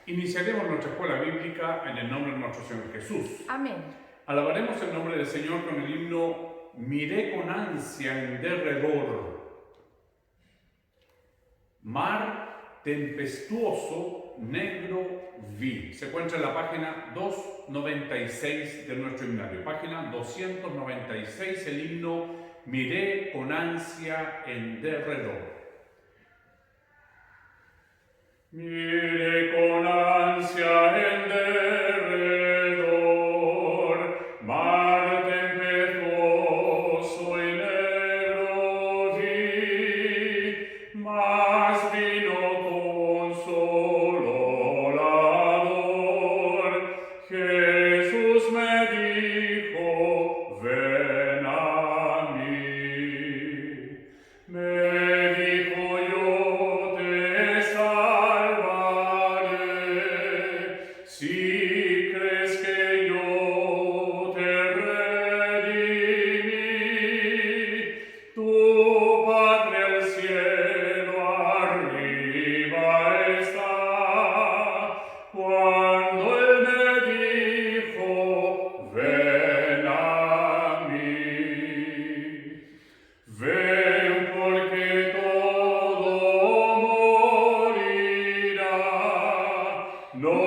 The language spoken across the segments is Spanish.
Iniciaremos nuestra escuela bíblica en el nombre de nuestro Señor Jesús. Amén. Alabaremos el nombre del Señor con el himno Miré con ansia en derredor. Mar tempestuoso, negro vi. Se encuentra en la página 296 de nuestro himnario. Página 296, el himno Miré con ansia en derredor. Miré con ansia en derredor, mar tempestuoso y negro vi, mas vino consolador. Jesús me dijo, ven a mí. Me dijo, yo te salvaré, si crees que yo te redimí. Tu patria el cielo arriba está. Cuando él me dijo, ven a mí. Ven porque todo morirá, no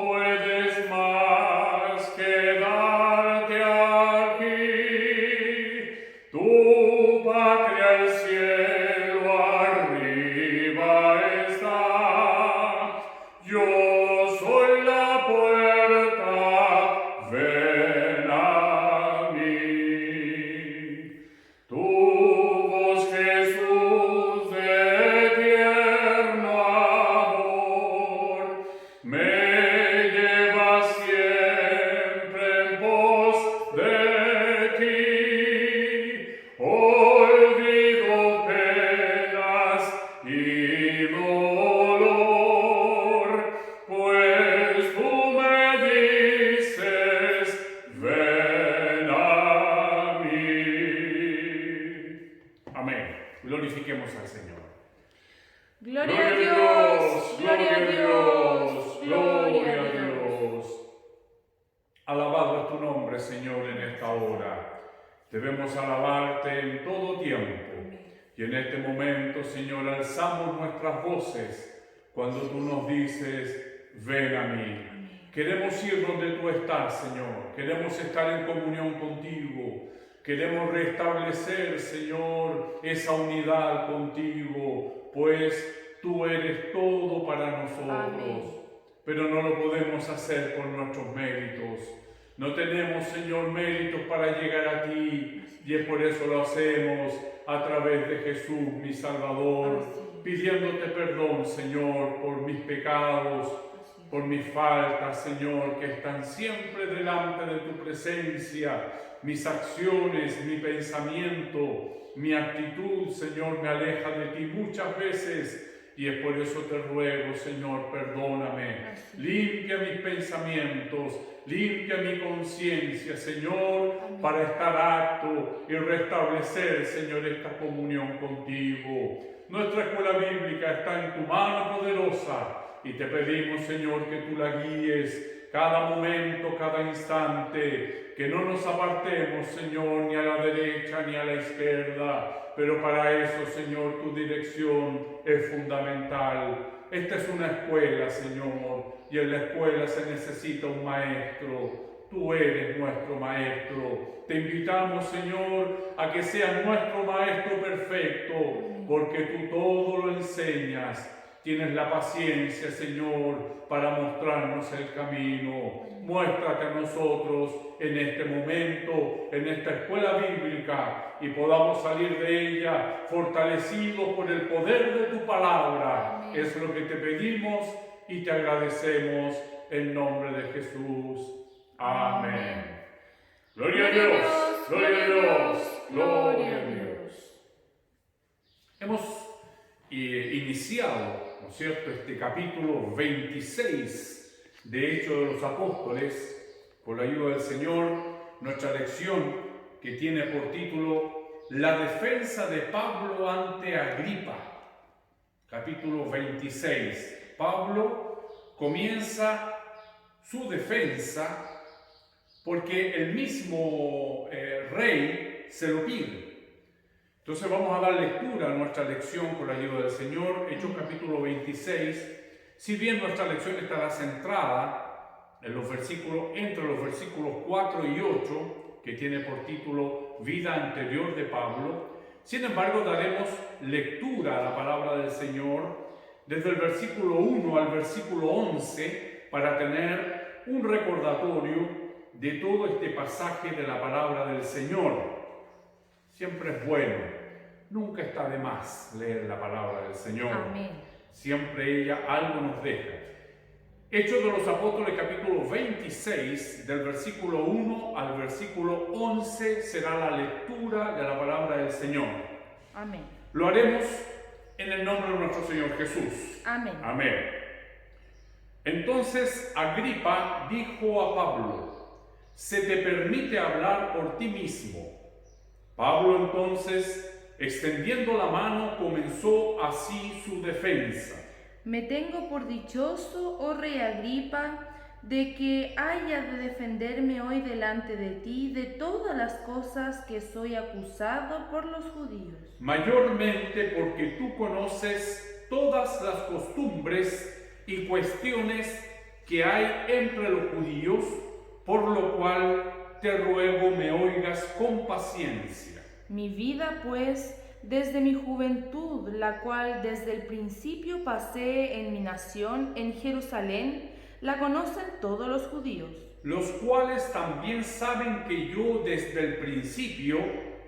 puedes más quedarte aquí. Tu patria el cielo arriba está. Yo soy la puerta, ven a mí. Tu voz, Jesús, de tierno amor, me lleva siempre en pos de ti. Olvido penas y dolor, pues tú me dices, ven a mí. Amén. Glorifiquemos al Señor. Gloria a Dios, gloria a Dios, gloria a Dios. Alabado es tu nombre, Señor, en esta hora. Debemos alabarte en todo tiempo. Y en este momento, Señor, alzamos nuestras voces cuando tú nos dices, ven a mí. Queremos ir donde tú estás, Señor. Queremos estar en comunión contigo. Queremos restablecer, Señor, esa unidad contigo, pues tú eres todo para nosotros. Amén. Pero no lo podemos hacer con nuestros méritos. No tenemos, Señor, méritos para llegar a ti, y es por eso lo hacemos a través de Jesús, mi Salvador, pidiéndote perdón, Señor, por mis pecados, por mis faltas, Señor, que están siempre delante de tu presencia. Mis acciones, mi pensamiento, mi actitud, Señor, me aleja de ti muchas veces. Y es por eso te ruego, Señor, perdóname. Limpia mis pensamientos, limpia mi conciencia, Señor, para estar apto y restablecer, Señor, esta comunión contigo. Nuestra escuela bíblica está en tu mano poderosa y te pedimos, Señor, que tú la guíes cada momento, cada instante, que no nos apartemos, Señor, ni a la derecha ni a la izquierda. Pero para eso, Señor, tu dirección es fundamental. Esta es una escuela, Señor, y en la escuela se necesita un maestro. Tú eres nuestro maestro. Te invitamos, Señor, a que seas nuestro maestro perfecto, porque tú todo lo enseñas. Tienes la paciencia, Señor, para mostrarnos el camino. Muéstrate a nosotros en este momento, en esta escuela bíblica, y podamos salir de ella fortalecidos por el poder de tu palabra. Amén. Es lo que te pedimos y te agradecemos en nombre de Jesús. Amén. Gloria a Dios, gloria a Dios, gloria a Dios. Hemos iniciado, ¿no es cierto?, este capítulo 26 de Hechos de los Apóstoles, por la ayuda del Señor, nuestra lección que tiene por título La defensa de Pablo ante Agripa. Capítulo 26. Pablo comienza su defensa porque el mismo rey se lo pide. Entonces vamos a dar lectura a nuestra lección con la ayuda del Señor, Hechos capítulo 26. Si bien nuestra lección estará centrada en entre los versículos 4 y 8, que tiene por título Vida anterior de Pablo, sin embargo daremos lectura a la palabra del Señor desde el versículo 1 al versículo 11 para tener un recordatorio de todo este pasaje de la palabra del Señor. Siempre es bueno, nunca está de más leer la palabra del Señor. Amén. Siempre ella algo nos deja. Hechos de los Apóstoles capítulo 26, del versículo 1 al versículo 11 será la lectura de la palabra del Señor. Amén. Lo haremos en el nombre de nuestro Señor Jesús. Amén. Amén. Entonces Agripa dijo a Pablo: «Se te permite hablar por ti mismo». Pablo entonces, extendiendo la mano, comenzó así su defensa. Me tengo por dichoso, oh rey Agripa, de que haya de defenderme hoy delante de ti de todas las cosas que soy acusado por los judíos. Mayormente porque tú conoces todas las costumbres y cuestiones que hay entre los judíos, por lo cual te ruego me oigas con paciencia. Mi vida, pues, desde mi juventud, la cual desde el principio pasé en mi nación, en Jerusalén, la conocen todos los judíos. Los cuales también saben que yo desde el principio,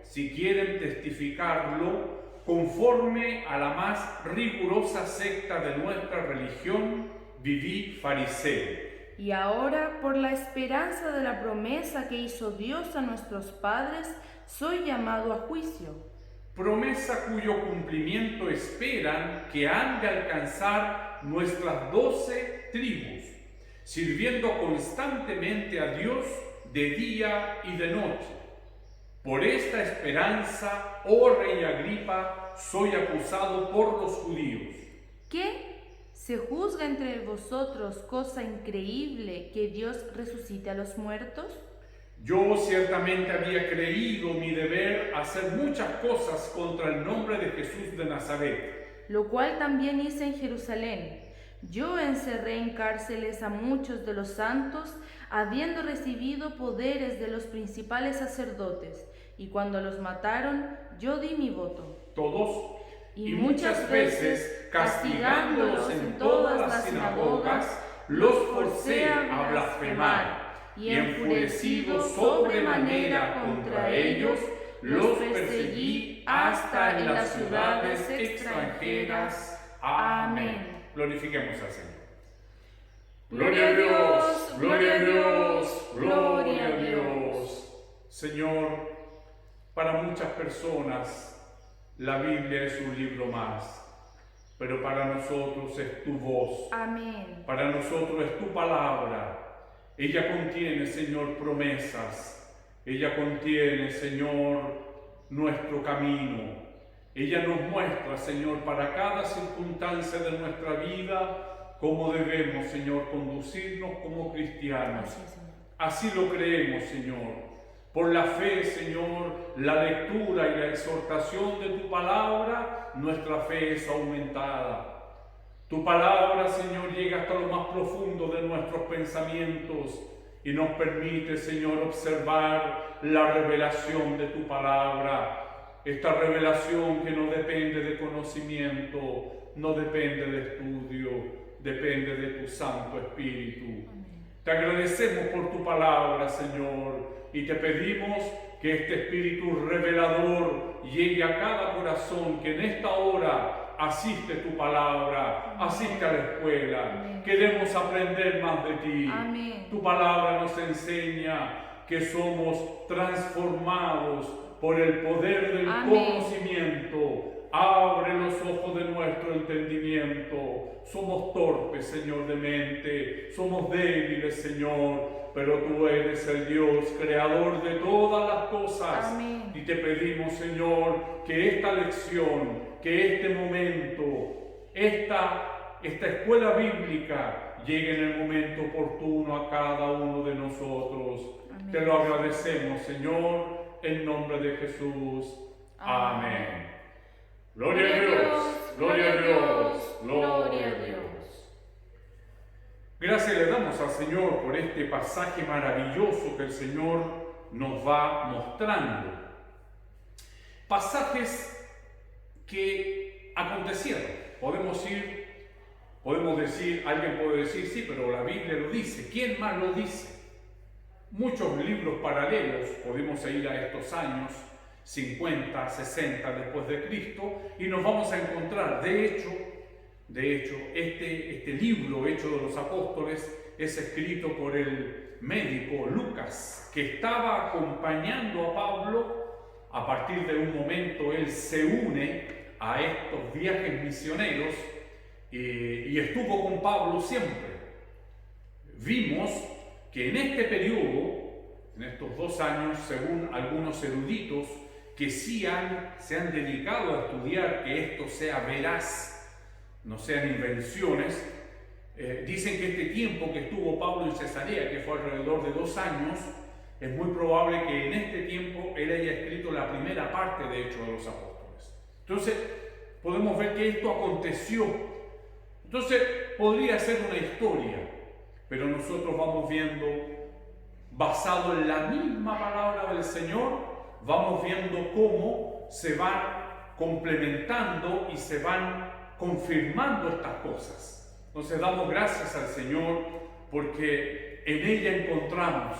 si quieren testificarlo, conforme a la más rigurosa secta de nuestra religión, viví fariseo. Y ahora, por la esperanza de la promesa que hizo Dios a nuestros padres, soy llamado a juicio. Promesa cuyo cumplimiento esperan que han de alcanzar nuestras 12 tribus, sirviendo constantemente a Dios de día y de noche. Por esta esperanza, oh rey Agripa, soy acusado por los judíos. ¿Qué? ¿Se juzga entre vosotros cosa increíble que Dios resucite a los muertos? Yo ciertamente había creído mi deber hacer muchas cosas contra el nombre de Jesús de Nazaret, lo cual también hice en Jerusalén. Yo encerré en cárceles a muchos de los santos, habiendo recibido poderes de los principales sacerdotes, y cuando los mataron, yo di mi voto. Todos, y muchas veces, castigándolos en todas las sinagogas, los forcé a blasfemar, y enfurecido sobremanera contra ellos, los perseguí hasta en las ciudades extranjeras. Amén. Glorifiquemos al Señor. Gloria a Dios, gloria a Dios, gloria a Dios. Señor, para muchas personas la Biblia es un libro más, pero para nosotros es tu voz. Amén. Para nosotros es tu palabra. Ella contiene, Señor, promesas. Ella contiene, Señor, nuestro camino. Ella nos muestra, Señor, para cada circunstancia de nuestra vida, cómo debemos, Señor, conducirnos como cristianos. Así lo creemos, Señor. Por la fe, Señor, la lectura y la exhortación de tu palabra, nuestra fe es aumentada. Tu palabra, Señor, llega hasta lo más profundo de nuestros pensamientos y nos permite, Señor, observar la revelación de tu palabra. Esta revelación que no depende de conocimiento, no depende de estudio, depende de tu Santo Espíritu. Te agradecemos por tu palabra, Señor, y te pedimos que este Espíritu revelador llegue a cada corazón que en esta hora asiste tu palabra, asiste a la escuela. Amén. Queremos aprender más de ti. Amén. Tu palabra nos enseña que somos transformados por el poder del conocimiento. Abre los ojos de nuestro entendimiento. Somos torpes, Señor, de mente. Somos débiles, Señor, pero tú eres el Dios creador de todas las cosas. Amén. Y te pedimos, Señor, que esta lección, que este momento, esta esta escuela bíblica llegue en el momento oportuno a cada uno de nosotros. Amén. Te lo agradecemos, Señor, en nombre de Jesús. Amén. Gloria a Dios, gloria a Dios, gloria a Dios. Gracias le damos al Señor por este pasaje maravilloso que el Señor nos va mostrando. Pasajes que acontecieron. Podemos decir, alguien puede decir, sí, pero la Biblia lo dice. ¿Quién más lo dice? Muchos libros paralelos, podemos ir a estos años 50, 60 después de Cristo, y nos vamos a encontrar, de hecho, este libro, Hechos de los Apóstoles, es escrito por el médico Lucas, que estaba acompañando a Pablo. A partir de un momento él se une a estos viajes misioneros y estuvo con Pablo siempre. Vimos que en este periodo, en estos 2 años, según algunos eruditos que se han dedicado a estudiar que esto sea veraz, no sean invenciones, dicen que este tiempo que estuvo Pablo en Cesarea, que fue alrededor de 2 años, es muy probable que en este tiempo él haya escrito la primera parte de Hechos de los Apóstoles. Entonces, podemos ver que esto aconteció. Entonces, podría ser una historia, pero nosotros vamos viendo, basado en la misma palabra del Señor, vamos viendo cómo se van complementando y se van confirmando estas cosas. Entonces, damos gracias al Señor porque en ella encontramos,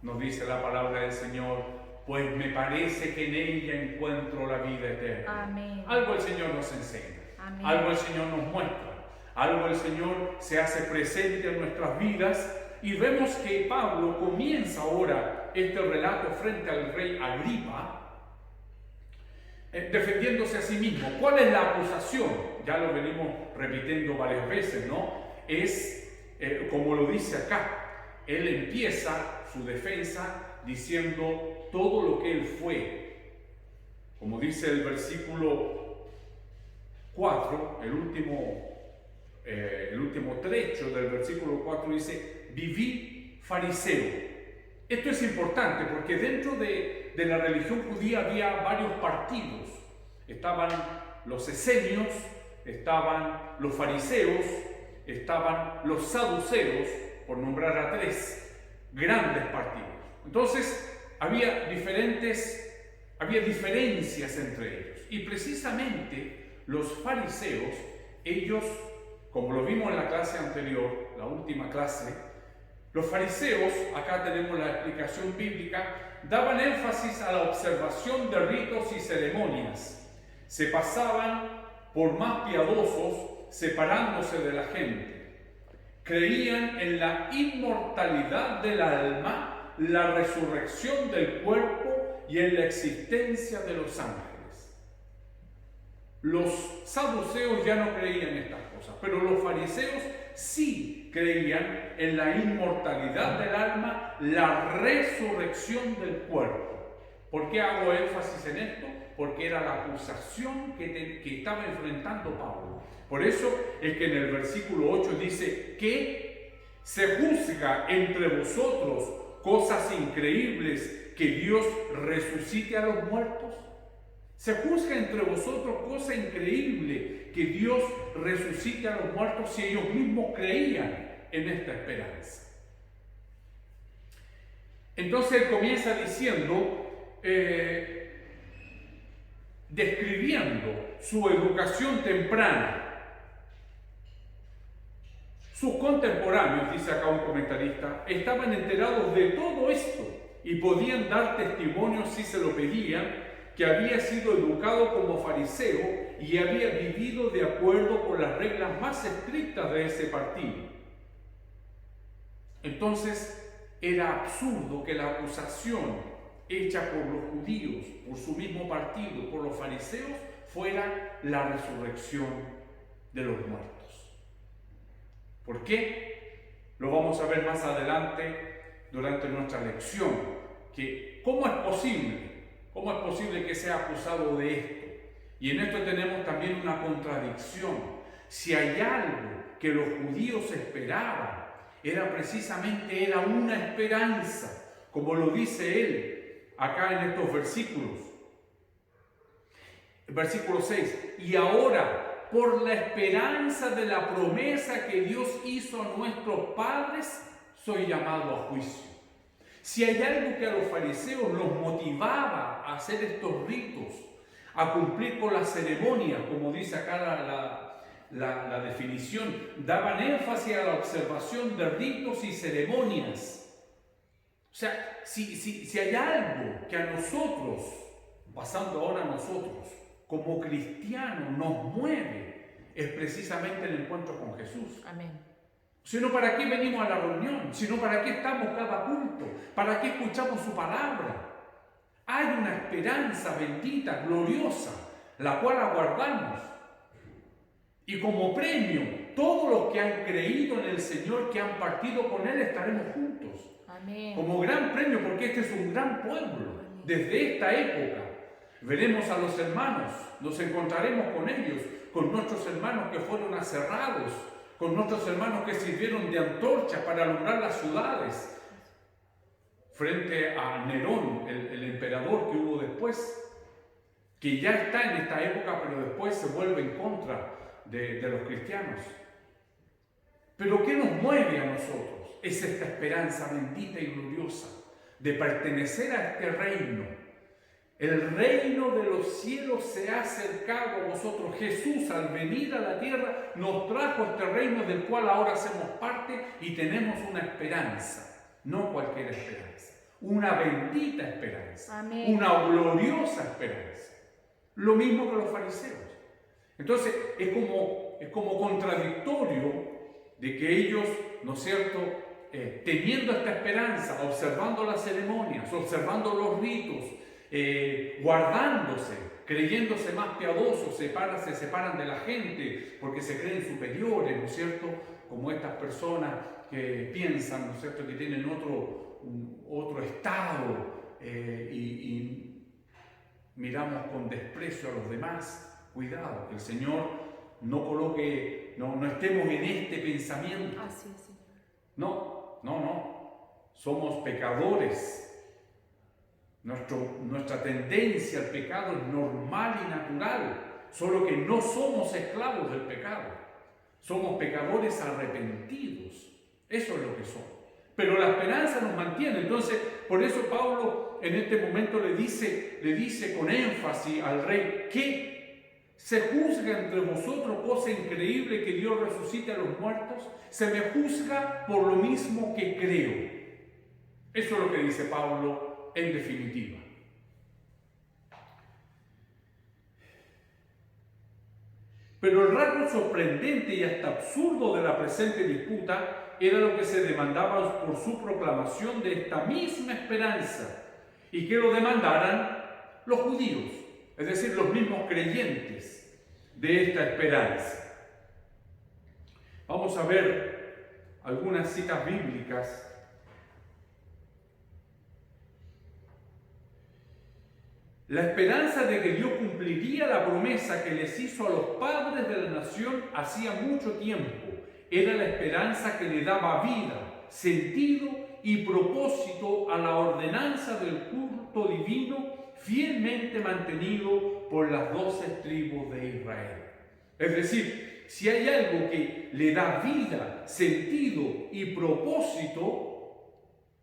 nos dice la palabra del Señor, pues me parece que en ella encuentro la vida eterna. Amén. Algo el Señor nos enseña, Amén. algo el Señor nos muestra, algo el Señor se hace presente en nuestras vidas, y vemos que Pablo comienza ahora este relato frente al rey Agripa, defendiéndose a sí mismo. ¿Cuál es la acusación? Ya lo venimos repitiendo varias veces, ¿no? Es, como lo dice acá, él empieza su defensa diciendo todo lo que él fue. Como dice el versículo 4, el último trecho del versículo 4 dice, viví fariseo. Esto es importante porque dentro de la religión judía había varios partidos. Estaban los esenios, estaban los fariseos, estaban los saduceos, por nombrar a 3 grandes partidos. Entonces había diferencias entre ellos, y precisamente los fariseos, ellos, como lo vimos en la clase anterior, la última clase, los fariseos, acá tenemos la explicación bíblica, daban énfasis a la observación de ritos y ceremonias, se pasaban por más piadosos, separándose de la gente. Creían en la inmortalidad del alma, la resurrección del cuerpo y en la existencia de los ángeles. Los saduceos ya no creían en estas cosas, pero los fariseos sí creían en la inmortalidad del alma, la resurrección del cuerpo. ¿Por qué hago énfasis en esto? Porque era la acusación que estaba enfrentando Pablo. Por eso es que en el versículo 8 dice que se juzga entre vosotros cosas increíbles, que Dios resucite a los muertos. Se juzga entre vosotros cosa increíble, que Dios resucite a los muertos, si ellos mismos creían en esta esperanza. Entonces él comienza diciendo, describiendo su educación temprana. Sus contemporáneos, dice acá un comentarista, estaban enterados de todo esto y podían dar testimonio, si se lo pedían, que había sido educado como fariseo y había vivido de acuerdo con las reglas más estrictas de ese partido. Entonces era absurdo que la acusación hecha por los judíos, por su mismo partido, por los fariseos, fuera la resurrección de los muertos. ¿Por qué? Lo vamos a ver más adelante durante nuestra lección, que ¿cómo es posible que sea acusado de esto? Y en esto tenemos también una contradicción. Si hay algo que los judíos esperaban, era una esperanza, como lo dice él acá en estos versículos. Versículo 6, y ahora, por la esperanza de la promesa que Dios hizo a nuestros padres, soy llamado a juicio. Si hay algo que a los fariseos los motivaba a hacer estos ritos, a cumplir con las ceremonias, como dice acá la definición, daban énfasis a la observación de ritos y ceremonias. O sea, si hay algo que a nosotros, pasando ahora a nosotros, como cristianos nos mueve, es precisamente el encuentro con Jesús. Amén. Si no, ¿para qué venimos a la reunión? Si no, ¿para qué estamos cada culto? ¿Para qué escuchamos su palabra? Hay una esperanza bendita, gloriosa, la cual aguardamos. Y como premio, todos los que han creído en el Señor, que han partido con Él, estaremos juntos. Amén. Como gran premio, porque este es un gran pueblo. Desde esta época veremos a los hermanos, nos encontraremos con ellos, con nuestros hermanos que fueron aserrados, con nuestros hermanos que sirvieron de antorcha para alumbrar las ciudades, frente a Nerón, el emperador que hubo después, que ya está en esta época, pero después se vuelve en contra de los cristianos. Pero ¿qué nos mueve a nosotros? Es esta esperanza bendita y gloriosa de pertenecer a este reino. El reino de los cielos se ha acercado a vosotros. Jesús, al venir a la tierra, nos trajo este reino del cual ahora hacemos parte y tenemos una esperanza, no cualquier esperanza, una bendita esperanza. Amén. Una gloriosa esperanza. Lo mismo que los fariseos. Entonces, es como contradictorio de que ellos, ¿no es cierto?, teniendo esta esperanza, observando las ceremonias, observando los ritos, guardándose, creyéndose más piadosos, se separan de la gente porque se creen superiores, ¿no es cierto?, como estas personas que piensan, ¿no es cierto?, que tienen otro estado y miramos con desprecio a los demás. Cuidado, que el Señor no coloque, no estemos en este pensamiento. Así es, Señor. No. Somos pecadores. Nuestra tendencia al pecado es normal y natural, solo que no somos esclavos del pecado. Somos pecadores arrepentidos. Eso es lo que somos. Pero la esperanza nos mantiene. Entonces, por eso Pablo en este momento le dice con énfasis al rey que se juzga entre vosotros cosa increíble que Dios resucite a los muertos. Se me juzga por lo mismo que creo. Eso es lo que dice Pablo en definitiva. Pero el rasgo sorprendente y hasta absurdo de la presente disputa era lo que se demandaba por su proclamación de esta misma esperanza y que lo demandaran los judíos, es decir, los mismos creyentes de esta esperanza. Vamos a ver algunas citas bíblicas. La esperanza de que Dios cumpliría la promesa que les hizo a los padres de la nación hacía mucho tiempo era la esperanza que le daba vida, sentido y propósito a la ordenanza del culto divino fielmente mantenido por las 12 tribus de Israel. Es decir, si hay algo que le da vida, sentido y propósito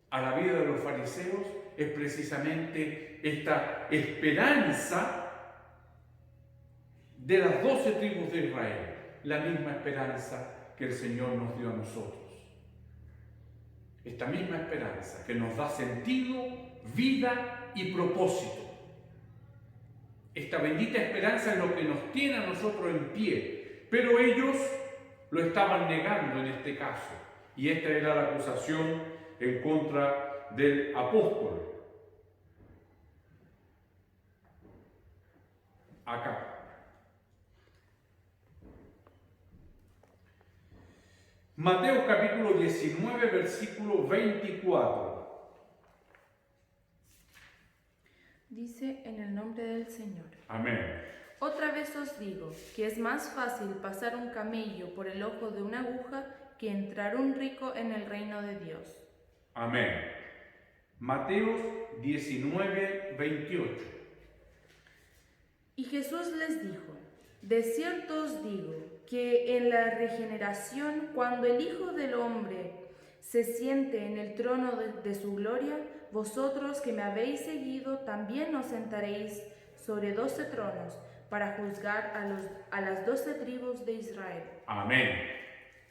a la vida de los fariseos, es precisamente esta esperanza de las 12 tribus de Israel, la misma esperanza que el Señor nos dio a nosotros. Esta misma esperanza que nos da sentido, vida y propósito. Esta bendita esperanza es lo que nos tiene a nosotros en pie, pero ellos lo estaban negando en este caso, y esta era la acusación en contra del apóstol. Acá. Mateo capítulo 19, versículo 24. Dice: en el nombre del Señor. Amén. Otra vez os digo que es más fácil pasar un camello por el ojo de una aguja que entrar un rico en el reino de Dios. Amén. Mateos 19, 28. Y Jesús les dijo: de cierto os digo que en la regeneración, cuando el Hijo del Hombre se siente en el trono de su gloria, vosotros que me habéis seguido también os sentaréis sobre 12 tronos para juzgar a las 12 tribus de Israel. Amén.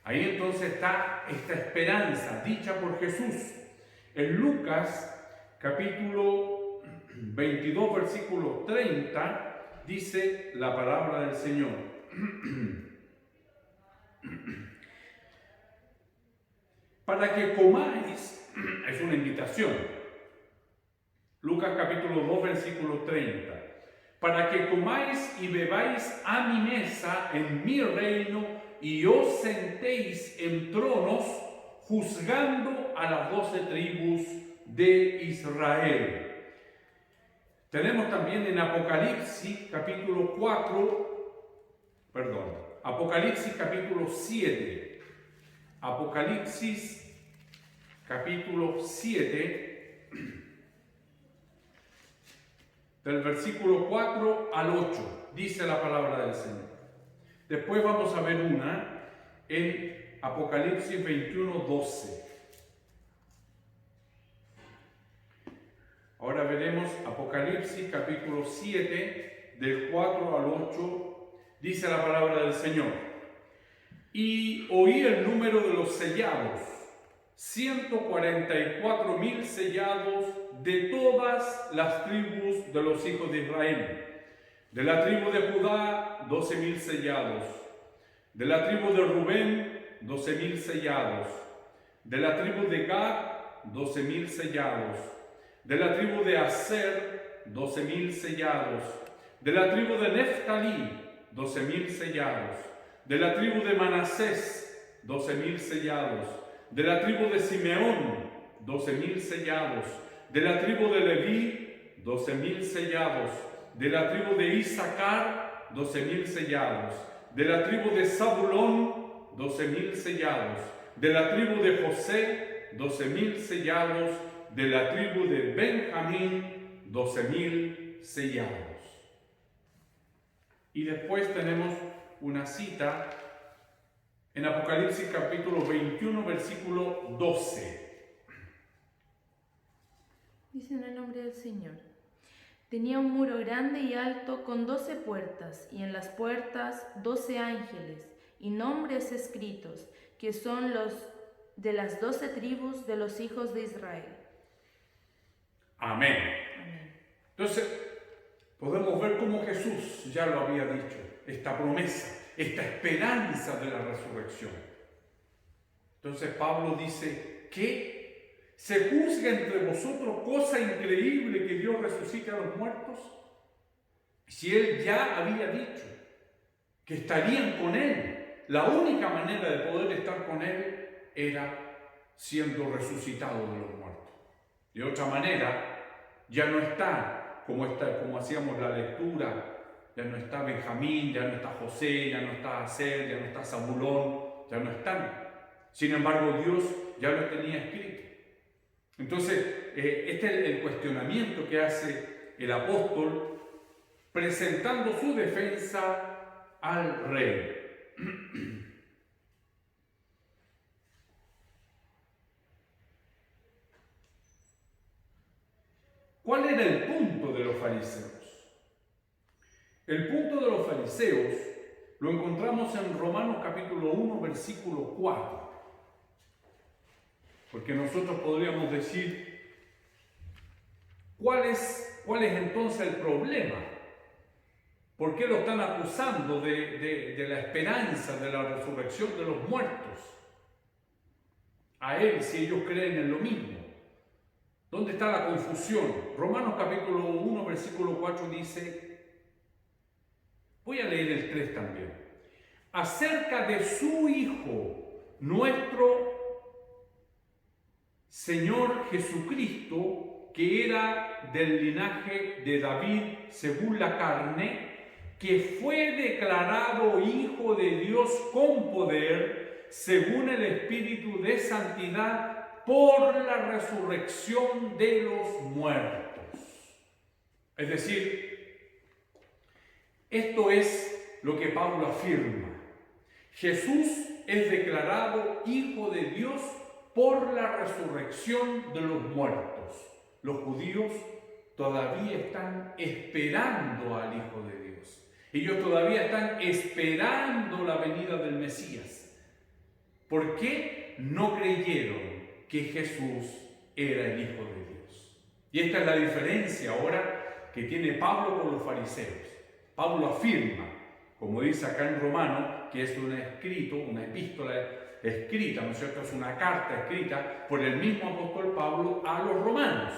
Ahí entonces está esta esperanza dicha por Jesús. En Lucas capítulo 22, versículo 30, dice la palabra del Señor. Para que comáis, es una invitación. Lucas capítulo 2, versículo 30. Para que comáis y bebáis a mi mesa en mi reino y os sentéis en tronos juzgando a las 12 tribus de Israel. Tenemos también en Apocalipsis capítulo 7. Apocalipsis capítulo 7, del versículo 4 al 8, dice la palabra del Señor. Después vamos a ver una en Apocalipsis 21, 12. Ahora veremos Apocalipsis capítulo 7, del 4 al 8, dice la palabra del Señor. Y oí el número de los sellados, 144,000 sellados de todas las tribus de los hijos de Israel. De la tribu de Judá, 12,000 sellados. De la tribu de Rubén, 12,000 sellados. De la tribu de Gad, 12,000 sellados. De la tribu de Aser, 12,000 sellados. De la tribu de Neftalí, 12,000 sellados. De la tribu de Manasés, 12,000 sellados. De la tribu de Simeón, 12,000 sellados. De la tribu de Leví, 12,000 sellados. De la tribu de Isaacar, 12,000 sellados. De la tribu de Zabulón, 12,000 sellados. De la tribu de José, 12,000 sellados. De la tribu de Benjamín, 12,000 sellados. Y después tenemos una cita en Apocalipsis capítulo 21, versículo 12. Dice en el nombre del Señor. Tenía un muro grande y alto con 12 puertas, y en las puertas 12 ángeles, y nombres escritos, que son los de las 12 tribus de los hijos de Israel. Amén. Amén. Entonces, podemos ver cómo Jesús ya lo había dicho, esta promesa, esta esperanza de la resurrección. Entonces Pablo dice que se juzga entre vosotros cosa increíble que Dios resucite a los muertos. Si Él ya había dicho que estarían con Él, la única manera de poder estar con Él era siendo resucitado de los muertos. De otra manera, ya no está como hacíamos la lectura, ya no está Benjamín, ya no está José, ya no está Aser, ya no está Zabulón, ya no están. Sin embargo, Dios ya lo tenía escrito. Entonces, este es el cuestionamiento que hace el apóstol presentando su defensa al rey. ¿Cuál era el punto de los fariseos? El punto de los fariseos lo encontramos en Romanos capítulo 1, versículo 4. Porque nosotros podríamos decir, ¿cuál es entonces el problema? ¿Por qué lo están acusando de la esperanza de la resurrección de los muertos? A él, si ellos creen en lo mismo. ¿Dónde está la confusión? Romanos capítulo 1, versículo 4 dice, voy a leer el 3 también, acerca de su Hijo, nuestro Señor Jesucristo, que era del linaje de David según la carne, que fue declarado Hijo de Dios con poder, según el Espíritu de santidad, por la resurrección de los muertos. Es decir, esto es lo que Pablo afirma. Jesús es declarado Hijo de Dios por la resurrección de los muertos. Los judíos todavía están esperando al Hijo de Dios. Ellos todavía están esperando la venida del Mesías. ¿Por qué no creyeron que Jesús era el Hijo de Dios? Y esta es la diferencia ahora que tiene Pablo con los fariseos. Pablo afirma, como dice acá en Romano, que es un escrito, una epístola escrita, ¿no es cierto? Es una carta escrita por el mismo apóstol Pablo a los romanos,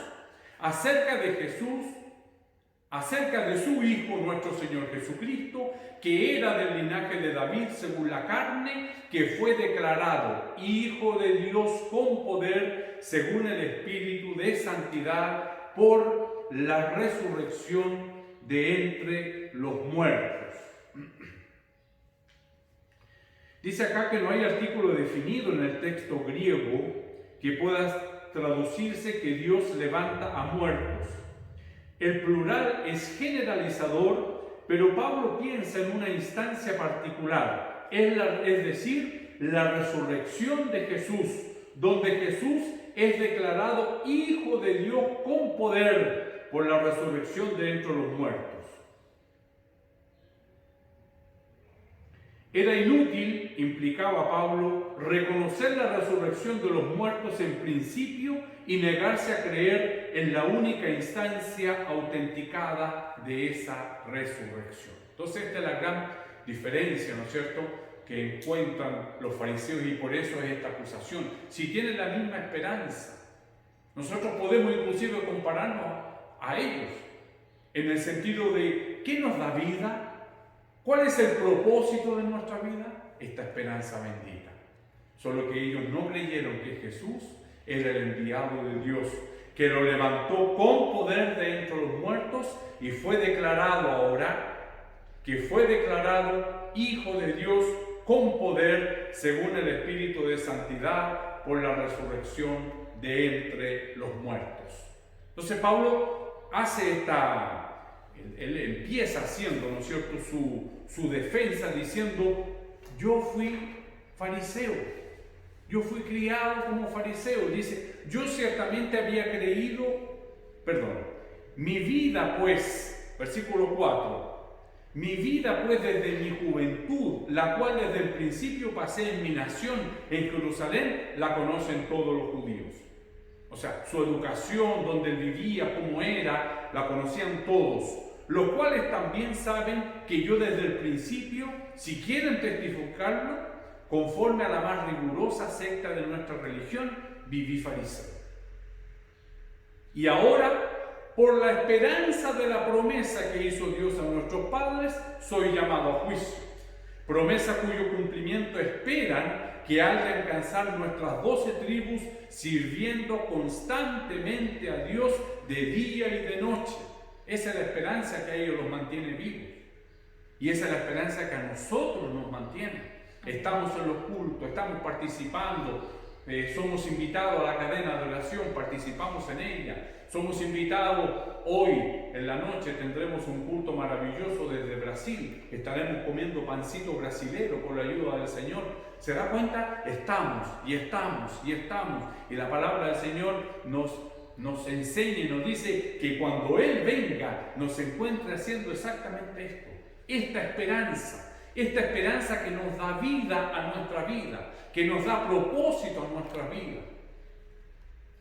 acerca de Jesús, acerca de su Hijo, nuestro Señor Jesucristo, que era del linaje de David según la carne, que fue declarado Hijo de Dios con poder, según el Espíritu de santidad, por la resurrección de entre los muertos. Dice acá que no hay artículo definido en el texto griego que pueda traducirse que Dios levanta a muertos. El plural es generalizador, pero Pablo piensa en una instancia particular, es decir, la resurrección de Jesús, donde Jesús es declarado Hijo de Dios con poder por la resurrección de entre los muertos. Era inútil, implicaba Pablo, reconocer la resurrección de los muertos en principio y negarse a creer en la única instancia autenticada de esa resurrección. Entonces esta es la gran diferencia, ¿no es cierto?, que encuentran los fariseos, y por eso es esta acusación. Si tienen la misma esperanza, nosotros podemos inclusive compararnos a ellos, en el sentido de ¿qué nos da vida? ¿Cuál es el propósito de nuestra vida? Esta esperanza bendita. Solo que ellos no creyeron que Jesús era el enviado de Dios, que lo levantó con poder de entre los muertos y fue declarado ahora, que fue declarado Hijo de Dios con poder según el Espíritu de santidad por la resurrección de entre los muertos. Entonces Pablo hace él empieza haciendo, ¿no es cierto?, su defensa diciendo: yo fui fariseo, yo fui criado como fariseo. Dice: yo ciertamente había creído, mi vida pues, versículo 4, mi vida pues desde mi juventud, la cual desde el principio pasé en mi nación, en Jerusalén, la conocen todos los judíos. O sea, su educación, donde él vivía, cómo era, la conocían todos. Los cuales también saben que yo desde el principio, si quieren testificarlo, conforme a la más rigurosa secta de nuestra religión, viví fariseo. Y ahora, por la esperanza de la promesa que hizo Dios a nuestros padres, soy llamado a juicio. Promesa cuyo cumplimiento esperan que al de alcanzar nuestras 12 tribus, sirviendo constantemente a Dios de día y de noche. Esa es la esperanza que a ellos los mantiene vivos. Y esa es la esperanza que a nosotros nos mantiene. Estamos en los cultos, estamos participando, somos invitados a la cadena de oración, participamos en ella. Somos invitados hoy en la noche, tendremos un culto maravilloso desde Brasil. Estaremos comiendo pancito brasilero con la ayuda del Señor. ¿Se da cuenta? Estamos. Y la palabra del Señor nos enseña y nos dice que cuando Él venga nos encuentre haciendo exactamente esto. Esta esperanza que nos da vida a nuestra vida, que nos da propósito a nuestra vida.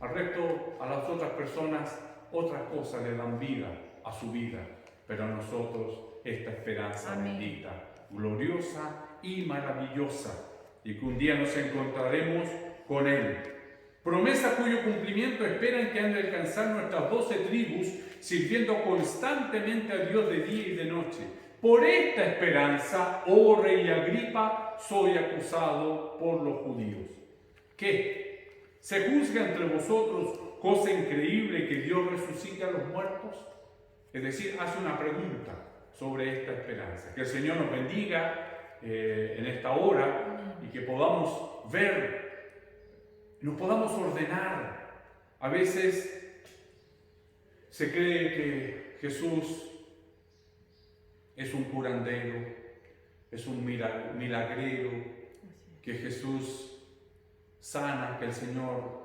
Al resto, a las otras personas, otras cosas le dan vida a su vida, pero a nosotros esta esperanza bendita, gloriosa y maravillosa, y que un día nos encontraremos con Él. Promesa cuyo cumplimiento esperan que han de alcanzar nuestras 12 tribus, sirviendo constantemente a Dios de día y de noche. Por esta esperanza, oh rey Agripa, soy acusado por los judíos. ¿Qué? ¿Se juzga entre vosotros cosa increíble que Dios resucite a los muertos? Es decir, hace una pregunta sobre esta esperanza. Que el Señor nos bendiga en esta hora y que podamos ver, nos podamos ordenar. A veces se cree que Jesús es un curandero, es un milagrero, que Jesús sana, que el Señor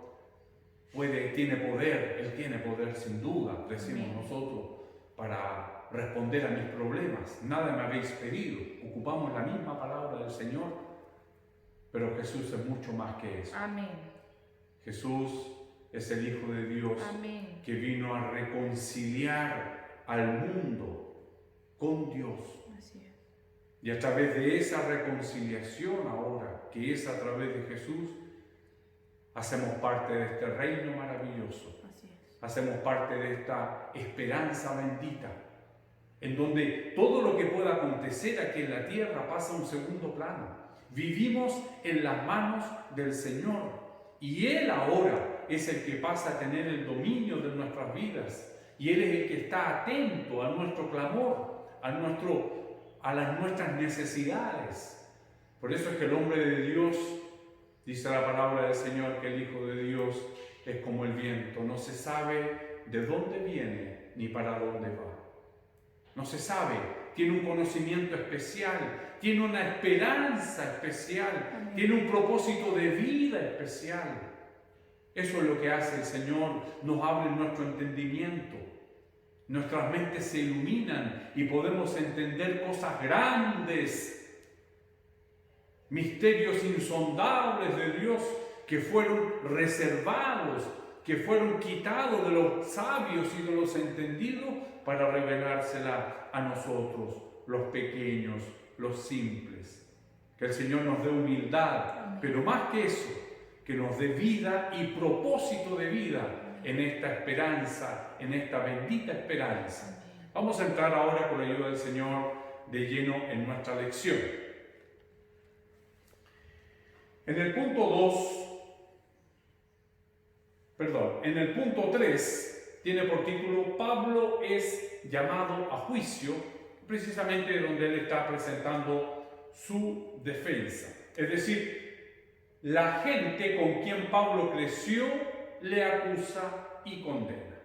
tiene poder. Él tiene poder sin duda, decimos nosotros, para responder a mis problemas. Nada me habéis pedido. Ocupamos la misma palabra del Señor, pero Jesús es mucho más que eso. Amén. Jesús es el Hijo de Dios. Amén. Que vino a reconciliar al mundo con Dios. Así es. Y a través de esa reconciliación ahora, que es a través de Jesús, hacemos parte de este reino maravilloso. Así es. Hacemos parte de esta esperanza bendita, en donde todo lo que pueda acontecer aquí en la tierra pasa a un segundo plano. Vivimos en las manos del Señor y Él ahora es el que pasa a tener el dominio de nuestras vidas y Él es el que está atento a nuestro clamor, a las nuestras necesidades. Por eso es que el hombre de Dios, dice la palabra del Señor, que el Hijo de Dios es como el viento, no se sabe de dónde viene ni para dónde va. No se sabe, tiene un conocimiento especial, tiene una esperanza especial, Amén. Tiene un propósito de vida especial. Eso es lo que hace el Señor, nos abre nuestro entendimiento. Nuestras mentes se iluminan y podemos entender cosas grandes, misterios insondables de Dios que fueron reservados, que fueron quitados de los sabios y de los entendidos para revelársela a nosotros, los pequeños, los simples. Que el Señor nos dé humildad, Amén. pero más que eso, que nos dé vida y propósito de vida en esta esperanza, en esta bendita esperanza. Amén. Vamos a entrar ahora con la ayuda del Señor de lleno en nuestra lección. En el punto 3 tiene por título Pablo es llamado a juicio, precisamente donde él está presentando su defensa. Es decir, la gente con quien Pablo creció le acusa y condena.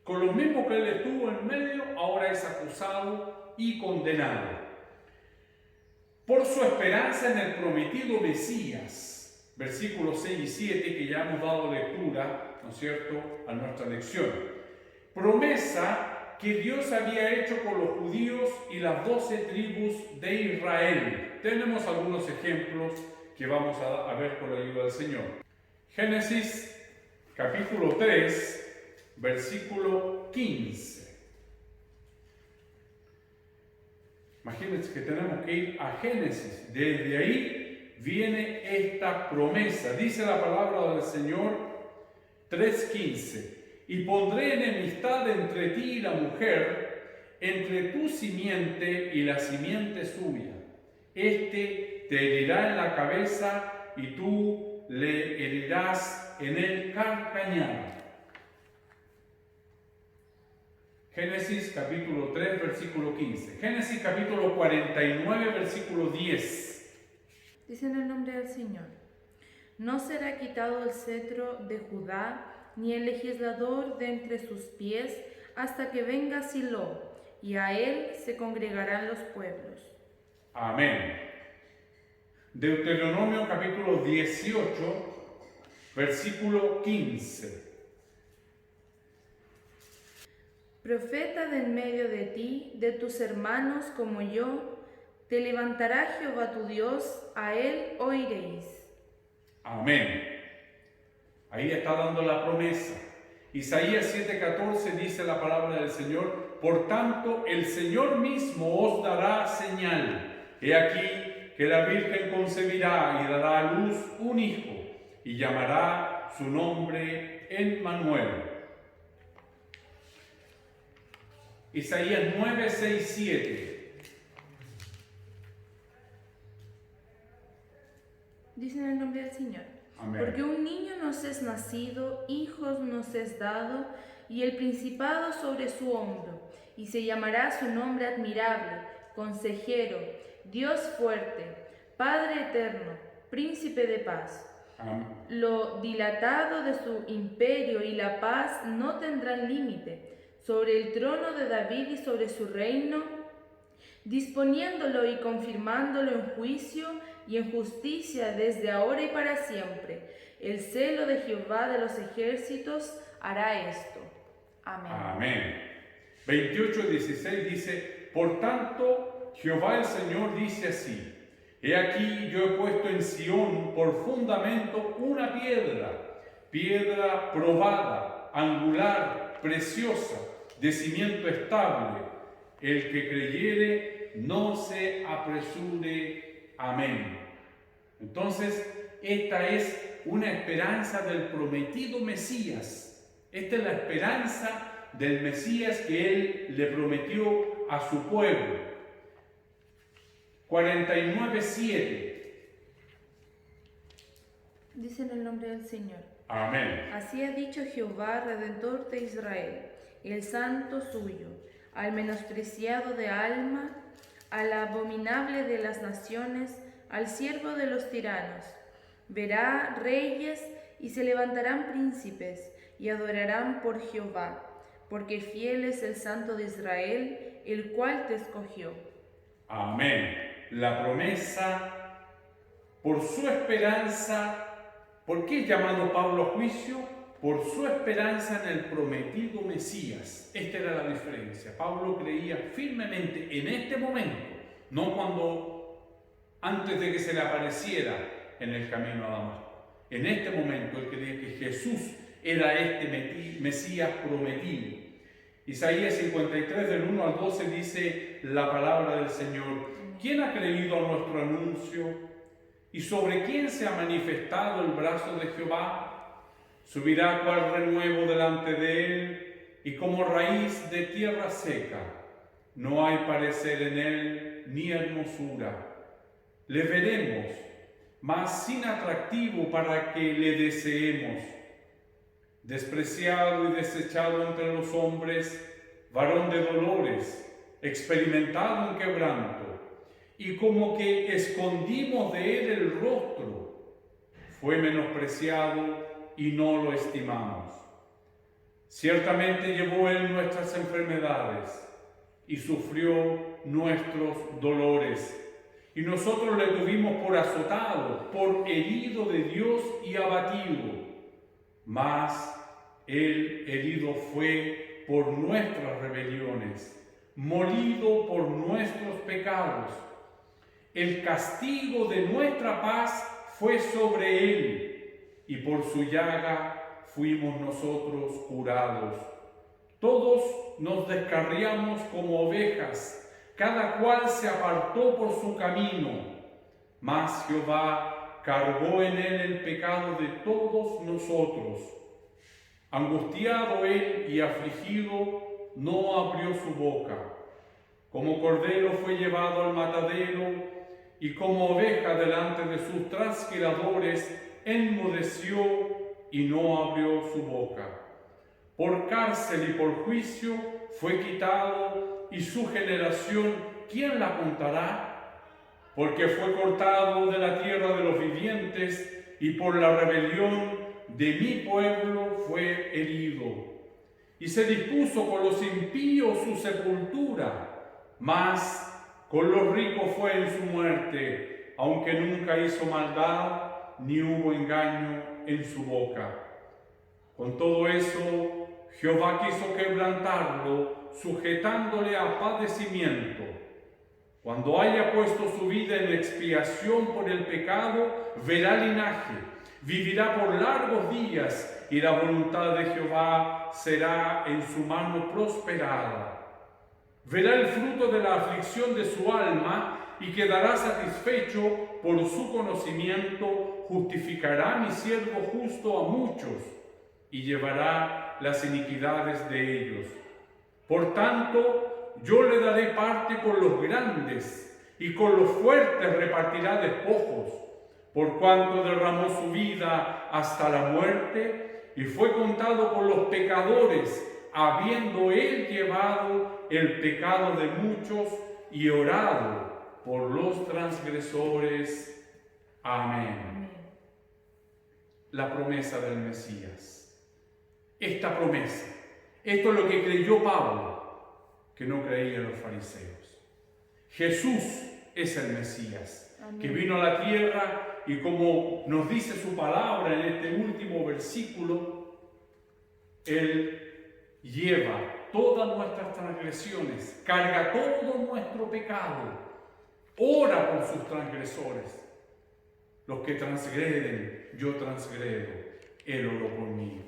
Con lo mismo que él estuvo en medio, ahora es acusado y condenado por su esperanza en el prometido Mesías. Versículos 6 y 7 que ya hemos dado lectura, ¿no es cierto?, a nuestra lección. Promesa que Dios había hecho con los judíos y las 12 tribus de Israel. Tenemos algunos ejemplos que vamos a ver con la ayuda del Señor. Génesis capítulo 3, versículo 15. Imagínense que tenemos que ir a Génesis. Desde ahí viene esta promesa. Dice la palabra del Señor 3:15. Y pondré enemistad entre ti y la mujer, entre tu simiente y la simiente suya. Este te herirá en la cabeza y tú le herirás en el calcañar. Génesis capítulo 3, versículo 15. Génesis capítulo 49, versículo 10. Dice en el nombre del Señor: no será quitado el cetro de Judá, ni el legislador de entre sus pies, hasta que venga Silo, y a él se congregarán los pueblos. Amén. Deuteronomio capítulo 18, versículo 15. Profeta de en medio de ti, de tus hermanos como yo, te levantará Jehová tu Dios, a él oiréis. Amén. Ahí está dando la promesa. Isaías 7:14 dice la palabra del Señor: por tanto, el Señor mismo os dará señal. He aquí que la Virgen concebirá y dará a luz un hijo, y llamará su nombre Emmanuel. Isaías 9, 6, 7. Dice en el nombre del Señor: Amén. porque un niño nos es nacido, hijos nos es dado, y el principado sobre su hombro, y se llamará su nombre admirable, consejero, Dios fuerte, Padre eterno, príncipe de paz. Amén. Lo dilatado de su imperio y la paz no tendrán límite sobre el trono de David y sobre su reino, disponiéndolo y confirmándolo en juicio y en justicia desde ahora y para siempre. El celo de Jehová de los ejércitos hará esto. Amén. Amén. 28:16 dice: por tanto, Jehová el Señor dice así: he aquí yo he puesto en Sión por fundamento una piedra probada, angular, preciosa, de cimiento estable. El que creyere no se apresure. Amén. Entonces, esta es una esperanza del prometido Mesías. Esta es la esperanza del Mesías que Él le prometió a su pueblo. 49:7. Dice en el nombre del Señor. Amén. Así ha dicho Jehová, Redentor de Israel, el santo suyo, al menospreciado de alma, al abominable de las naciones, al siervo de los tiranos. Verá reyes y se levantarán príncipes y adorarán por Jehová, porque fiel es el Santo de Israel, el cual te escogió. Amén. La promesa, por su esperanza. ¿Por qué es llamado Pablo a juicio? Por su esperanza en el prometido Mesías. Esta era la diferencia. Pablo creía firmemente en este momento, no antes de que se le apareciera en el camino a Damasco. En este momento él creía que Jesús era este Mesías prometido. Isaías 53, del 1 al 12, dice la palabra del Señor: ¿quién ha creído a nuestro anuncio? ¿Y sobre quién se ha manifestado el brazo de Jehová? Subirá cual renuevo delante de él, y como raíz de tierra seca. No hay parecer en él, ni hermosura. Le veremos, mas sin atractivo para que le deseemos. Despreciado y desechado entre los hombres, varón de dolores, experimentado en quebranto, y como que escondimos de él el rostro, fue menospreciado y no lo estimamos. Ciertamente llevó él nuestras enfermedades y sufrió nuestros dolores, y nosotros le tuvimos por azotado, por herido de Dios y abatido. Mas él herido fue por nuestras rebeliones, molido por nuestros pecados. El castigo de nuestra paz fue sobre él, y por su llaga fuimos nosotros curados. Todos nos descarriamos como ovejas, cada cual se apartó por su camino, mas Jehová cargó en él el pecado de todos nosotros. Angustiado él y afligido, no abrió su boca. Como cordero fue llevado al matadero, y como oveja delante de sus trasquiladores, enmudeció y no abrió su boca. Por cárcel y por juicio fue quitado, y su generación, ¿quién la contará? Porque fue cortado de la tierra de los vivientes, y por la rebelión de mi pueblo fue herido. Y se dispuso con los impíos su sepultura, mas con los ricos fue en su muerte, aunque nunca hizo maldad, ni hubo engaño en su boca. Con todo eso, Jehová quiso quebrantarlo, sujetándole a padecimiento. Cuando haya puesto su vida en expiación por el pecado, verá linaje, vivirá por largos días, y la voluntad de Jehová será en su mano prosperada. Verá el fruto de la aflicción de su alma, y quedará satisfecho por su conocimiento. Justificará mi siervo justo a muchos, y llevará las iniquidades de ellos. Por tanto, yo le daré parte con los grandes, y con los fuertes repartirá despojos, por cuanto derramó su vida hasta la muerte, y fue contado con los pecadores, habiendo Él llevado el pecado de muchos y orado por los transgresores. Amén. Amén. La promesa del Mesías. Esta promesa. Esto es lo que creyó Pablo, que no creían los fariseos. Jesús es el Mesías, Amén. que vino a la tierra y como nos dice su palabra en este último versículo, Él lleva todas nuestras transgresiones, carga todo nuestro pecado, ora por sus transgresores. Los que transgreden, yo transgredo, Él oró por mí,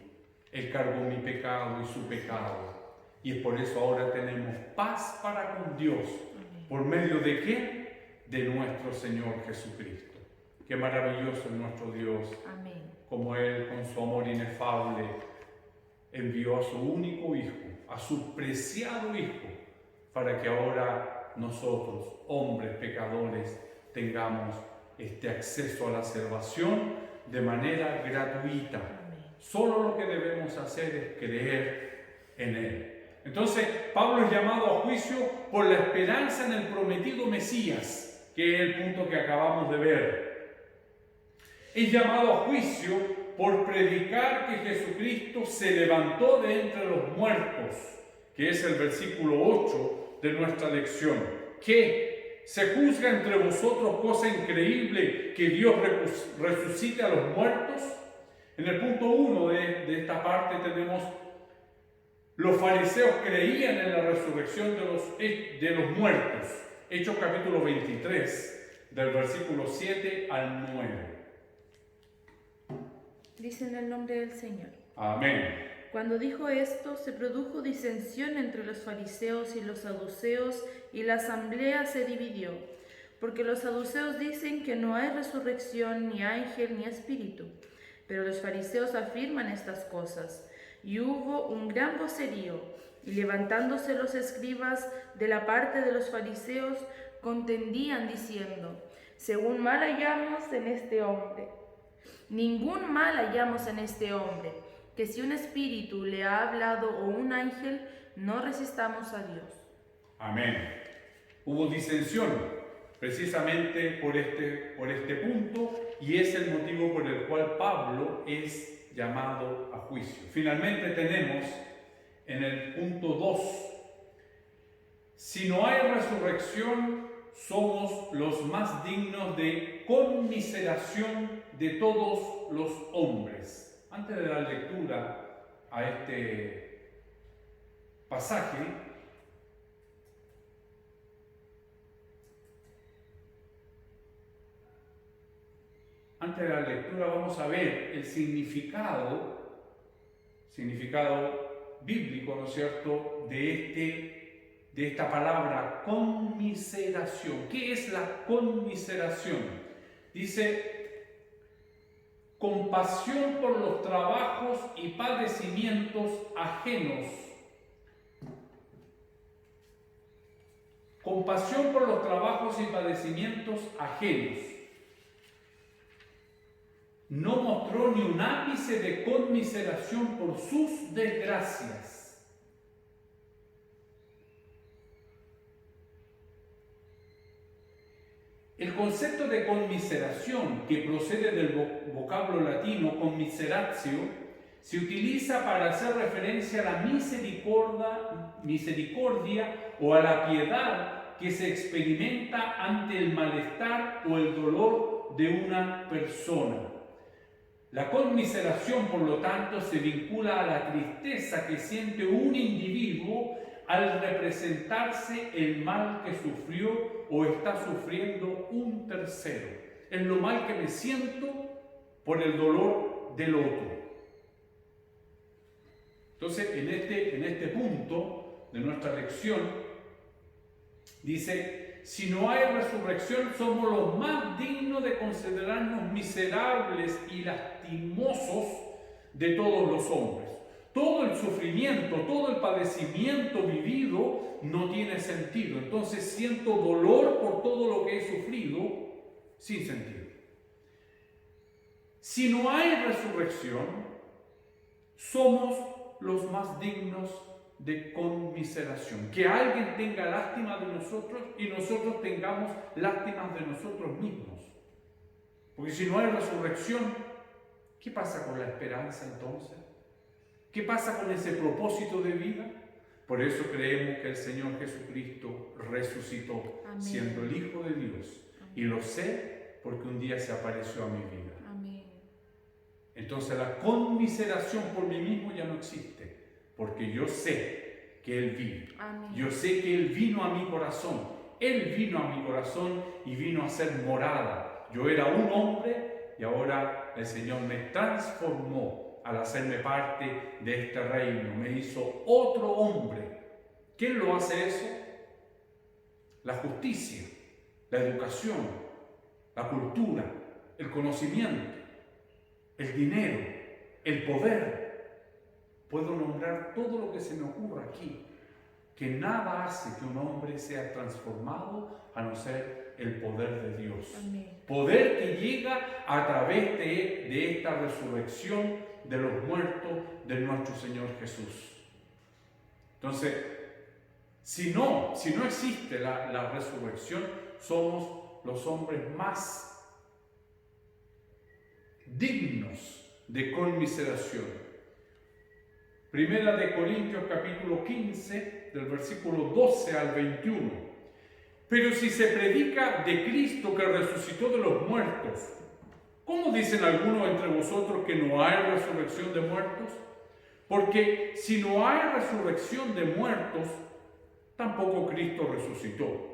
Él cargó mi pecado y su pecado. Y es por eso ahora tenemos paz para con Dios. Amén. ¿Por medio de qué? De nuestro Señor Jesucristo. Qué maravilloso es nuestro Dios. Amén. Como Él, con su amor inefable, envió a su único Hijo, a su preciado Hijo, para que ahora nosotros, hombres pecadores, tengamos este acceso a la salvación de manera gratuita. Amén. Solo lo que debemos hacer es creer en Él. Entonces, Pablo es llamado a juicio por la esperanza en el prometido Mesías, que es el punto que acabamos de ver. Es llamado a juicio por predicar que Jesucristo se levantó de entre los muertos, que es el versículo 8 de nuestra lección. ¿Qué? ¿Se juzga entre vosotros cosa increíble que Dios resucite a los muertos? En el punto 1 de esta parte tenemos: los fariseos creían en la resurrección de los muertos. Hechos capítulo 23, del versículo 7 al 9. Dice en el nombre del Señor. Amén. Cuando dijo esto, se produjo disensión entre los fariseos y los saduceos, y la asamblea se dividió, porque los saduceos dicen que no hay resurrección, ni ángel, ni espíritu, pero los fariseos afirman estas cosas. Y hubo un gran vocerío, y levantándose los escribas de la parte de los fariseos, contendían diciendo: según mal hallamos en este hombre, ningún mal hallamos en este hombre, que si un espíritu le ha hablado o un ángel, no resistamos a Dios. Amén. Hubo disensión precisamente por este punto, y es el motivo por el cual Pablo es llamado a juicio. Finalmente tenemos en el punto 2: si no hay resurrección, somos los más dignos de conmiseración de todos los hombres. Antes de dar lectura a este pasaje, vamos a ver el significado bíblico, ¿no es cierto?, de esta palabra conmiseración. ¿Qué es la conmiseración? Dice: compasión por los trabajos y padecimientos ajenos. Compasión por los trabajos y padecimientos ajenos. No mostró ni un ápice de conmiseración por sus desgracias. El concepto de conmiseración, que procede del vocablo latino commiseratio, se utiliza para hacer referencia a la misericordia o a la piedad que se experimenta ante el malestar o el dolor de una persona. La conmiseración, por lo tanto, se vincula a la tristeza que siente un individuo al representarse el mal que sufrió o está sufriendo un tercero. Es lo mal que me siento por el dolor del otro. Entonces, en este punto de nuestra lección, dice: si no hay resurrección, somos los más dignos de considerarnos miserables y lastimosos de todos los hombres. Todo el sufrimiento, todo el padecimiento vivido no tiene sentido. Entonces siento dolor por todo lo que he sufrido sin sentido. Si no hay resurrección, somos los más dignos de conmiseración. Que alguien tenga lástima de nosotros y nosotros tengamos lástima de nosotros mismos. Porque si no hay resurrección, ¿qué pasa con la esperanza entonces? ¿Qué pasa con ese propósito de vida? Por eso creemos que el Señor Jesucristo resucitó, Amén. siendo el Hijo de Dios. Amén. Y lo sé porque un día se apareció a mi vida. Amén. Entonces la conmiseración por mí mismo ya no existe, porque yo sé que Él vive. Amén. Yo sé que Él vino a mi corazón. Él vino a mi corazón y vino a ser morada. Yo era un hombre y ahora el Señor me transformó al hacerme parte de este reino. Me hizo otro hombre. ¿Quién lo hace eso? La justicia, la educación, la cultura, el conocimiento, el dinero, el poder. Puedo nombrar todo lo que se me ocurra aquí, que nada hace que un hombre sea transformado a no ser el poder de Dios. Amén. Poder que llega a través de esta resurrección de los muertos de nuestro Señor Jesús. Entonces, si no existe la resurrección, somos los hombres más dignos de conmiseración. Primera de Corintios capítulo 15, del versículo 12 al 21. Pero si se predica de Cristo que resucitó de los muertos, ¿cómo dicen algunos entre vosotros que no hay resurrección de muertos? Porque si no hay resurrección de muertos, tampoco Cristo resucitó.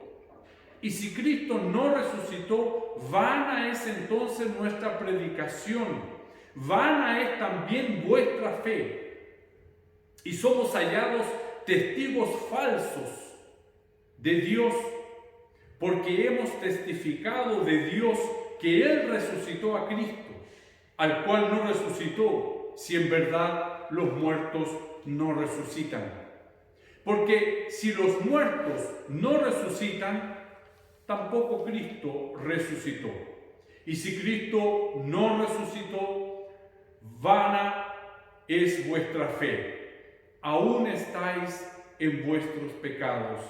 Y si Cristo no resucitó, vana es entonces nuestra predicación, vana es también vuestra fe. Y somos hallados testigos falsos de Dios, porque hemos testificado de Dios que Él resucitó a Cristo, al cual no resucitó, si en verdad los muertos no resucitan. Porque si los muertos no resucitan, tampoco Cristo resucitó. Y si Cristo no resucitó, vana es vuestra fe. Aún estáis en vuestros pecados.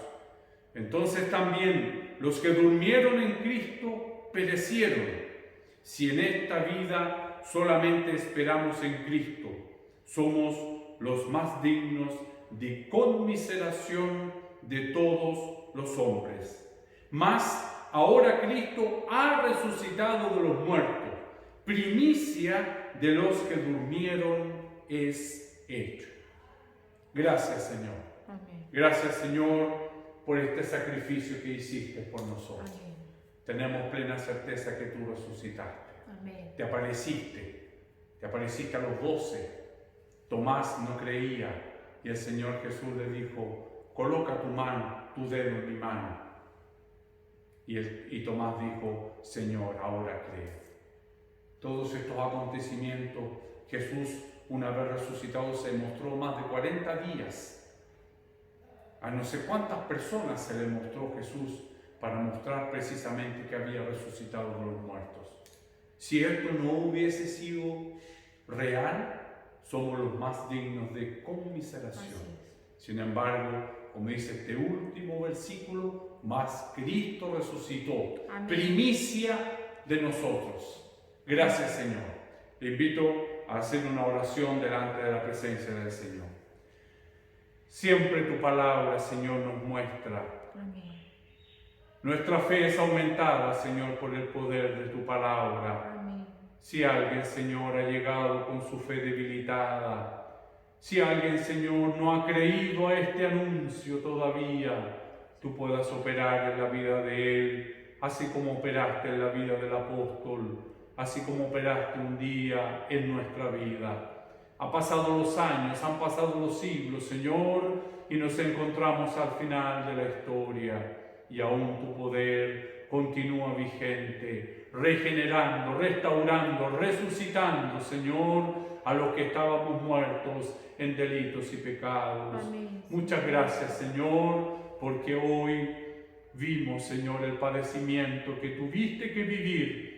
Entonces también los que durmieron en Cristo perecieron. Si en esta vida solamente esperamos en Cristo, somos los más dignos de conmiseración de todos los hombres. Mas ahora Cristo ha resucitado de los muertos, primicia de los que durmieron es hecho. Gracias, Señor. Amén. Gracias, Señor, por este sacrificio que hiciste por nosotros. Amén. Tenemos plena certeza que tú resucitaste. Amén. Te apareciste a los 12. Tomás no creía y el Señor Jesús le dijo: coloca tu dedo en mi mano. Y Tomás dijo: Señor, ahora creo. Todos estos acontecimientos, Jesús, una vez resucitado, se mostró más de 40 días. A no sé cuántas personas se le mostró Jesús para mostrar precisamente que había resucitado de los muertos. Si esto no hubiese sido real, somos los más dignos de conmiseración. Sin embargo, como dice este último versículo, más Cristo resucitó. Amén. Primicia de nosotros. Gracias, Señor. Le invito a hacer una oración delante de la presencia del Señor. Siempre tu palabra, Señor, nos muestra. Amén. Nuestra fe es aumentada, Señor, por el poder de tu palabra. Amén. Si alguien, Señor, ha llegado con su fe debilitada, si alguien, Señor, no ha creído a este anuncio todavía, tú puedas operar en la vida de él, así como operaste en la vida del apóstol, así como operaste un día en nuestra vida. Han pasado los años, han pasado los siglos, Señor, y nos encontramos al final de la historia, y aún tu poder continúa vigente, regenerando, restaurando, resucitando, Señor, a los que estábamos muertos en delitos y pecados. Amén. Muchas gracias, Señor, porque hoy vimos, Señor, el padecimiento que tuviste que vivir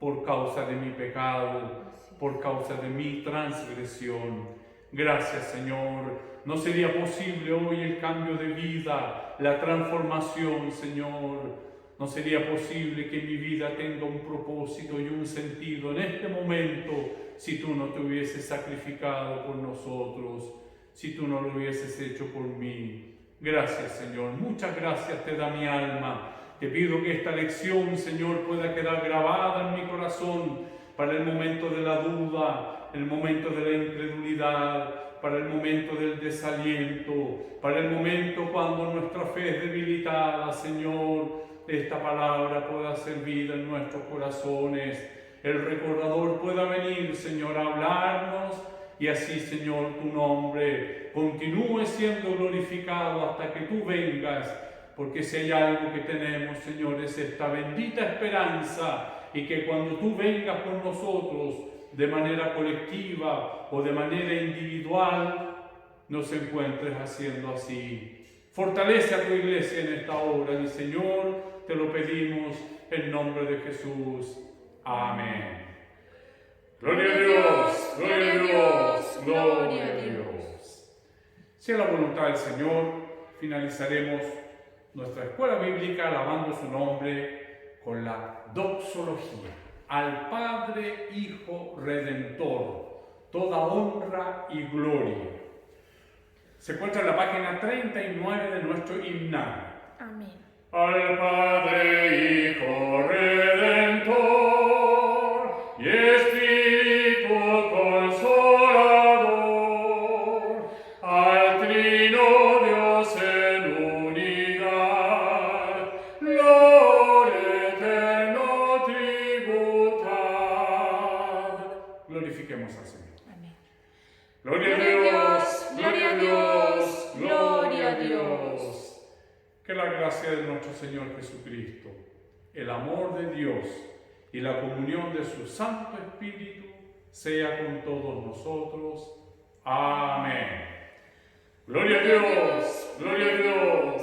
por causa de mi pecado, por causa de mi transgresión. Gracias, Señor. No sería posible hoy el cambio de vida, la transformación, Señor. No sería posible que mi vida tenga un propósito y un sentido en este momento si tú no te hubieses sacrificado por nosotros, si tú no lo hubieses hecho por mí. Gracias, Señor. Muchas gracias te da mi alma. Te pido que esta lección, Señor, pueda quedar grabada en mi corazón para el momento de la duda, el momento de la incredulidad, para el momento del desaliento, para el momento cuando nuestra fe es debilitada, Señor. Esta palabra pueda ser vida en nuestros corazones. El recordador pueda venir, Señor, a hablarnos y así, Señor, tu nombre continúe siendo glorificado hasta que tú vengas. Porque si hay algo que tenemos, Señor, es esta bendita esperanza y que cuando tú vengas con nosotros de manera colectiva o de manera individual, nos encuentres haciendo así. Fortalece a tu iglesia en esta hora, mi Señor, te lo pedimos en nombre de Jesús. Amén. Gloria a Dios, gloria a Dios, gloria a Dios. Si es la voluntad del Señor, finalizaremos nuestra escuela bíblica alabando su nombre con la doxología. Al Padre, Hijo, Redentor, toda honra y gloria. Se encuentra en la página 39 de nuestro himnario. Amén. Al Padre, Hijo, Redentor y Espíritu Consolador, al Trino Dios en unidad, gloria eterno tributad. Glorifiquemos al Señor. Amén. Gloria a Dios, gloria a Dios, gloria a Dios. Que la gracia de nuestro Señor Jesucristo, el amor de Dios y la comunión de su Santo Espíritu sea con todos nosotros. Amén. Gloria a Dios, gloria a Dios.